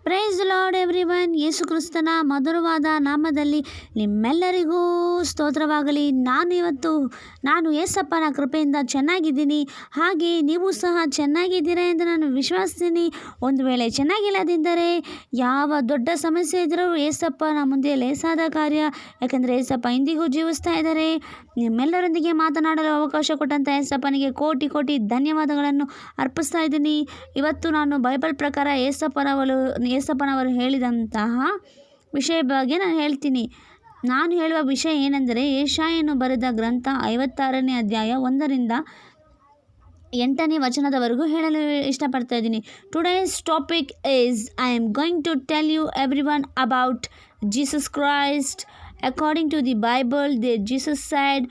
Price lord everyone. ಯೇಸು ಕ್ರಿಸ್ತನ ಮಧುರವಾದ ನಾಮದಲ್ಲಿ ನಿಮ್ಮೆಲ್ಲರಿಗೂ ಸ್ತೋತ್ರವಾಗಲಿ. ನಾನು ಯೇಸಪ್ಪನ ಕೃಪೆಯಿಂದ ಚೆನ್ನಾಗಿದ್ದೀನಿ. ಹಾಗೆ ನೀವು ಸಹ ಚೆನ್ನಾಗಿದ್ದೀರಾ ಎಂದು ನಾನು ವಿಶ್ವಾಸಿಸ್ತೀನಿ. ಒಂದು ವೇಳೆ ಚೆನ್ನಾಗಿಲ್ಲದಿದ್ದರೆ ಯಾವ ದೊಡ್ಡ ಸಮಸ್ಯೆ ಇದ್ದರೂ ಯೇಸಪ್ಪನ ಮುಂದೆ ಲೇಸಾದ ಕಾರ್ಯ. ಯಾಕೆಂದರೆ ಯೇಸಪ್ಪ ಇಂದಿಗೂ ಜೀವಿಸ್ತಾ ಇದ್ದಾರೆ. ನಿಮ್ಮೆಲ್ಲರೊಂದಿಗೆ ಮಾತನಾಡಲು ಅವಕಾಶ ಕೊಟ್ಟಂಥ ಯೇಸಪ್ಪನಿಗೆ ಕೋಟಿ ಕೋಟಿ ಧನ್ಯವಾದಗಳನ್ನು ಅರ್ಪಿಸ್ತಾ ಇದ್ದೀನಿ. ಇವತ್ತು ನಾನು ಬೈಬಲ್ ಪ್ರಕಾರ ಯೇಸಪ್ಪನವರು ಹೇಳಿದಂತಹ ವಿಷಯ ಬಗ್ಗೆ ನಾನು ಹೇಳ್ತೀನಿ. ನಾನು ಹೇಳುವ ವಿಷಯ ಏನೆಂದರೆ, ಯೆಶಾಯನು ಬರೆದ ಗ್ರಂಥ 56ನೇ ಅಧ್ಯಾಯ 1ರಿಂದ 8ನೇ ವಚನದವರೆಗೂ ಹೇಳಲು ಇಷ್ಟಪಡ್ತಾ ಇದ್ದೀನಿ. Today's topic is I am going to tell you everyone about Jesus Christ according to the Bible. Jesus said,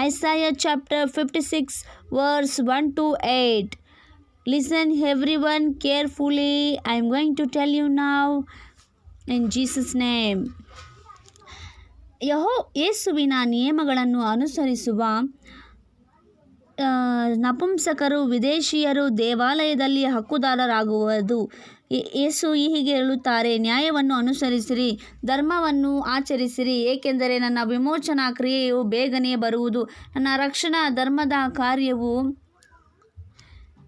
Isaiah chapter 56 verse 1 to 8. Listen everyone carefully. I am going to tell you now in Jesus name. ಯೇಸುವಿನ ನಿಯಮಗಳನ್ನು ಅನುಸರಿಸುವ ನಪುಂಸಕರು ವಿದೇಶೀಯರು ದೇವಾಲಯದಲ್ಲಿ ಹಕ್ಕುದಾರರಾಗುವುದು. ಯೇಸು ಹೀಗೆ ಹೇಳುತ್ತಾರೆ, ನ್ಯಾಯವನ್ನು ಅನುಸರಿಸಿರಿ, ಧರ್ಮವನ್ನು ಆಚರಿಸಿರಿ, ಏಕೆಂದರೆ ನನ್ನ ವಿಮೋಚನಾ ಕ್ರಿಯೆಯು ಬೇಗನೆ ಬರುವುದು, ನನ್ನ ರಕ್ಷಣಾ ಧರ್ಮದ ಕಾರ್ಯವು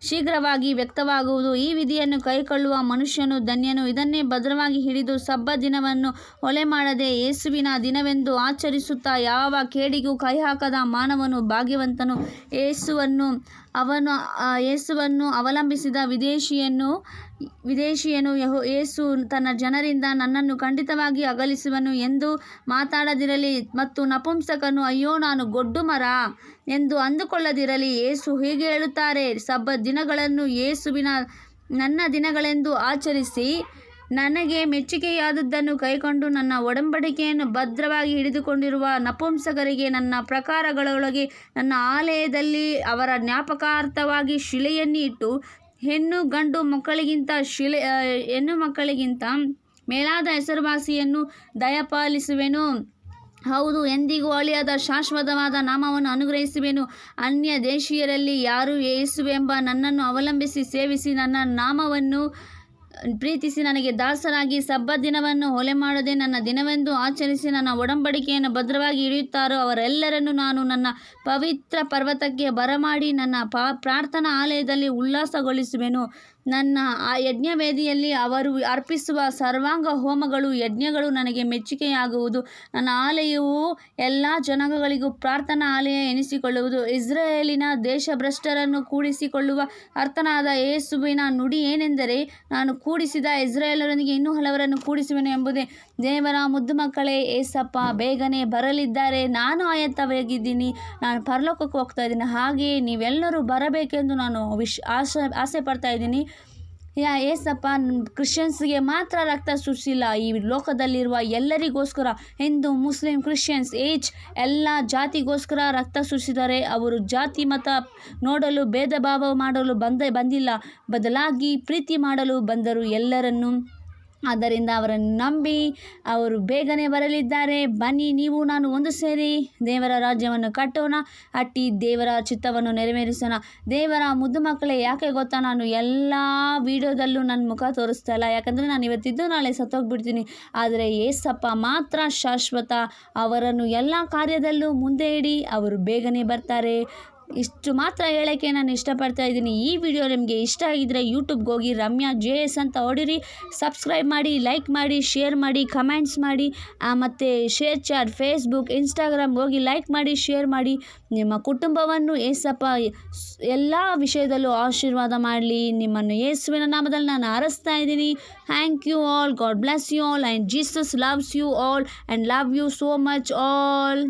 ಶೀಘ್ರವಾಗಿ ವ್ಯಕ್ತವಾಗುವುದು. ಈ ವಿಧಿಯನ್ನು ಕೈಕೊಳ್ಳುವ ಮನುಷ್ಯನು ಧನ್ಯನು. ಇದನ್ನೇ ಭದ್ರವಾಗಿ ಹಿಡಿದು ಸಬ್ಬತ್ ದಿನವನ್ನು ಹೊಲೆ ಮಾಡದೆ ಯೇಸುವಿನ ದಿನವೆಂದು ಆಚರಿಸುತ್ತಾ ಯಾವ ಕೇಡಿಗೂ ಕೈಹಾಕದ ಮಾನವನು ಭಾಗ್ಯವಂತನು. ಯೇಸುವನ್ನು ಅವಲಂಬಿಸಿದ ವಿದೇಶಿಯನು ಯೇಸು ತನ್ನ ಜನರಿಂದ ನನ್ನನ್ನು ಖಂಡಿತವಾಗಿ ಅಗಲಿಸುವನು ಎಂದು ಮಾತಾಡದಿರಲಿ, ಮತ್ತು ನಪುಂಸಕನು ಅಯ್ಯೋ ನಾನು ಗೊಡ್ಡು ಮರ ಎಂದು ಅಂದುಕೊಳ್ಳದಿರಲಿ. ಯೇಸು ಹೀಗೆ ಹೇಳುತ್ತಾರೆ, ಸಬ್ಬತ್ ದಿನಗಳನ್ನು ನನ್ನ ದಿನಗಳೆಂದು ಆಚರಿಸಿ ನನಗೆ ಮೆಚ್ಚುಗೆಯಾದದ್ದನ್ನು ಕೈಕೊಂಡು ನನ್ನ ಒಡಂಬಡಿಕೆಯನ್ನು ಭದ್ರವಾಗಿ ಹಿಡಿದುಕೊಂಡಿರುವ ನಪುಂಸಕರಿಗೆ ನನ್ನ ಪ್ರಕಾರಗಳೊಳಗೆ ನನ್ನ ಆಲಯದಲ್ಲಿ ಅವರ ಜ್ಞಾಪಕಾರ್ಥವಾಗಿ ಶಿಲೆಯನ್ನು ಇಟ್ಟು ಹೆಣ್ಣು ಮಕ್ಕಳಿಗಿಂತ ಮೇಲಾದ ಹೆಸರುವಾಸಿಯನ್ನು ದಯಪಾಲಿಸುವೆನು. ಹೌದು, ಎಂದಿಗೂ ಅಳಿಯದ ಶಾಶ್ವತವಾದ ನಾಮವನ್ನು ಅನುಗ್ರಹಿಸುವೆನು. ಅನ್ಯ ದೇಶೀಯರಲ್ಲಿ ಯಾರು ಯೇಸುವೆಂಬ ನನ್ನನ್ನು ಅವಲಂಬಿಸಿ ಸೇವಿಸಿ ನನ್ನ ನಾಮವನ್ನು ಪ್ರೀತಿಸಿ ನನಗೆ ದಾಸರಾಗಿ ಸಬ್ಬತ್ ದಿನವನ್ನು ಹೊಲೆ ಮಾಡದೆ ನನ್ನ ದಿನವೆಂದು ಆಚರಿಸಿ ನನ್ನ ಒಡಂಬಡಿಕೆಯನ್ನು ಭದ್ರವಾಗಿ ಹಿಡಿಯುತ್ತಾರೋ ಅವರೆಲ್ಲರನ್ನು ನಾನು ನನ್ನ ಪವಿತ್ರ ಪರ್ವತಕ್ಕೆ ಬರಮಾಡಿ ನನ್ನ ಪ್ರಾರ್ಥನಾ ಆಲಯದಲ್ಲಿ ಉಲ್ಲಾಸಗೊಳಿಸುವೆನು. ನನ್ನ ಆ ಯಜ್ಞವೇದಿಯಲ್ಲಿ ಅವರು ಅರ್ಪಿಸುವ ಸರ್ವಾಂಗ ಹೋಮಗಳು ಯಜ್ಞಗಳು ನನಗೆ ಮೆಚ್ಚುಗೆಯಾಗುವುದು. ನನ್ನ ಆಲಯವು ಎಲ್ಲ ಜನಾಂಗಗಳಿಗೂ ಪ್ರಾರ್ಥನಾ ಆಲಯ ಎನಿಸಿಕೊಳ್ಳುವುದು. ಇಸ್ರಾಯೇಲಿನ ದೇಶಭ್ರಷ್ಟರನ್ನು ಕೂಡಿಸಿಕೊಳ್ಳುವ ಕರ್ತನಾದ ಯೇಸುವಿನ ನುಡಿ ಏನೆಂದರೆ, ನಾನು ಕೂಡಿಸಿದ ಇಸ್ರಾಯೇಲರೊಂದಿಗೆ ಇನ್ನೂ ಹಲವರನ್ನು ಕೂಡಿಸುವೆನು ಎಂಬುದೇ. ದೇವರ ಮುದ್ದು ಮಕ್ಕಳೇ, ಏಸಪ್ಪ ಬೇಗನೆ ಬರಲಿದ್ದಾರೆ. ನಾನು ಆಯತ್ತವಾಗಿದ್ದೀನಿ, ನಾನು ಪರಲೋಕಕ್ಕೆ ಹೋಗ್ತಾ ಇದ್ದೀನಿ. ಹಾಗೆಯೇ ನೀವೆಲ್ಲರೂ ಬರಬೇಕೆಂದು ನಾನು ಆಸೆ ಪಡ್ತಾ ಇದ್ದೀನಿ. ಏಸಪ್ಪ ಕ್ರಿಶ್ಚಿಯನ್ಸ್ಗೆ ಮಾತ್ರ ರಕ್ತ ಸುರಿಸಿಲ್ಲ, ಈ ಲೋಕದಲ್ಲಿರುವ ಎಲ್ಲರಿಗೋಸ್ಕರ, ಹಿಂದೂ, ಮುಸ್ಲಿಂ, ಕ್ರಿಶ್ಚಿಯನ್ಸ್, ಎಲ್ಲ ಜಾತಿಗೋಸ್ಕರ ರಕ್ತ ಸುರಿಸಿದ್ದಾರೆ. ಅವರು ಜಾತಿ ಮತ ನೋಡಲು ಭೇದ ಭಾವ ಮಾಡಲು ಬಂದಿಲ್ಲ, ಬದಲಾಗಿ ಪ್ರೀತಿ ಮಾಡಲು ಬಂದರು ಎಲ್ಲರನ್ನು. ಆದ್ದರಿಂದ ಅವರನ್ನು ನಂಬಿ ಅವರು ಬೇಗನೆ ಬರಲಿದ್ದಾರೆ. ಬನ್ನಿ, ನೀವು ನಾನು ಒಂದು ಸೇರಿ ದೇವರ ರಾಜ್ಯವನ್ನು ಕಟ್ಟೋಣ, ಕಟ್ಟಿ ದೇವರ ಚಿತ್ತವನ್ನು ನೆರವೇರಿಸೋಣ. ದೇವರ ಮುದ್ದು ಮಕ್ಕಳೇ, ಯಾಕೆ ಗೊತ್ತಾ, ನಾನು ಎಲ್ಲ ವಿಡಿಯೋದಲ್ಲೂ ನನ್ನ ಮುಖ ತೋರಿಸ್ತಾ ಇಲ್ಲ, ಯಾಕಂದರೆ ನಾನು ಇವತ್ತಿದ್ದು ನಾಳೆ ಸತ್ತೋಗ್ಬಿಡ್ತೀನಿ. ಆದರೆ ಏಸಪ್ಪ ಮಾತ್ರ ಶಾಶ್ವತ. ಅವರನ್ನು ಎಲ್ಲ ಕಾರ್ಯದಲ್ಲೂ ಮುಂದೆ ಇಡಿ, ಅವರು ಬೇಗನೆ ಬರ್ತಾರೆ. ಇಷ್ಟು ಮಾತ್ರ ಹೇಳೋಕ್ಕೆ ನಾನು ಇಷ್ಟಪಡ್ತಾ ಇದ್ದೀನಿ. ಈ ವಿಡಿಯೋ ನಿಮಗೆ ಇಷ್ಟ ಆಗಿದ್ದರೆ ಯೂಟ್ಯೂಬ್ಗೆ ಹೋಗಿ ರಮ್ಯಾ JS ಅಂತ ಹೊಡಿರಿ, ಸಬ್ಸ್ಕ್ರೈಬ್ ಮಾಡಿ, ಲೈಕ್ ಮಾಡಿ, ಶೇರ್ ಮಾಡಿ, ಕಮೆಂಟ್ಸ್ ಮಾಡಿ, ಮತ್ತು ಶೇರ್ ಚಾಟ್ ಫೇಸ್ಬುಕ್, ಇನ್ಸ್ಟಾಗ್ರಾಮ್ಗೆ ಹೋಗಿ ಲೈಕ್ ಮಾಡಿ, ಶೇರ್ ಮಾಡಿ. ನಿಮ್ಮ ಕುಟುಂಬವನ್ನು ಏಸಪ್ಪ ಎಲ್ಲ ವಿಷಯದಲ್ಲೂ ಆಶೀರ್ವಾದ ಮಾಡಲಿ. ನಿಮ್ಮನ್ನು ಯೇಸುವಿನ ನಾಮದಲ್ಲಿ ನಾನು ಹಾರೈಸ್ತಾ ಇದ್ದೀನಿ. Thank you all. God bless you all and Jesus loves you all and love you so much all.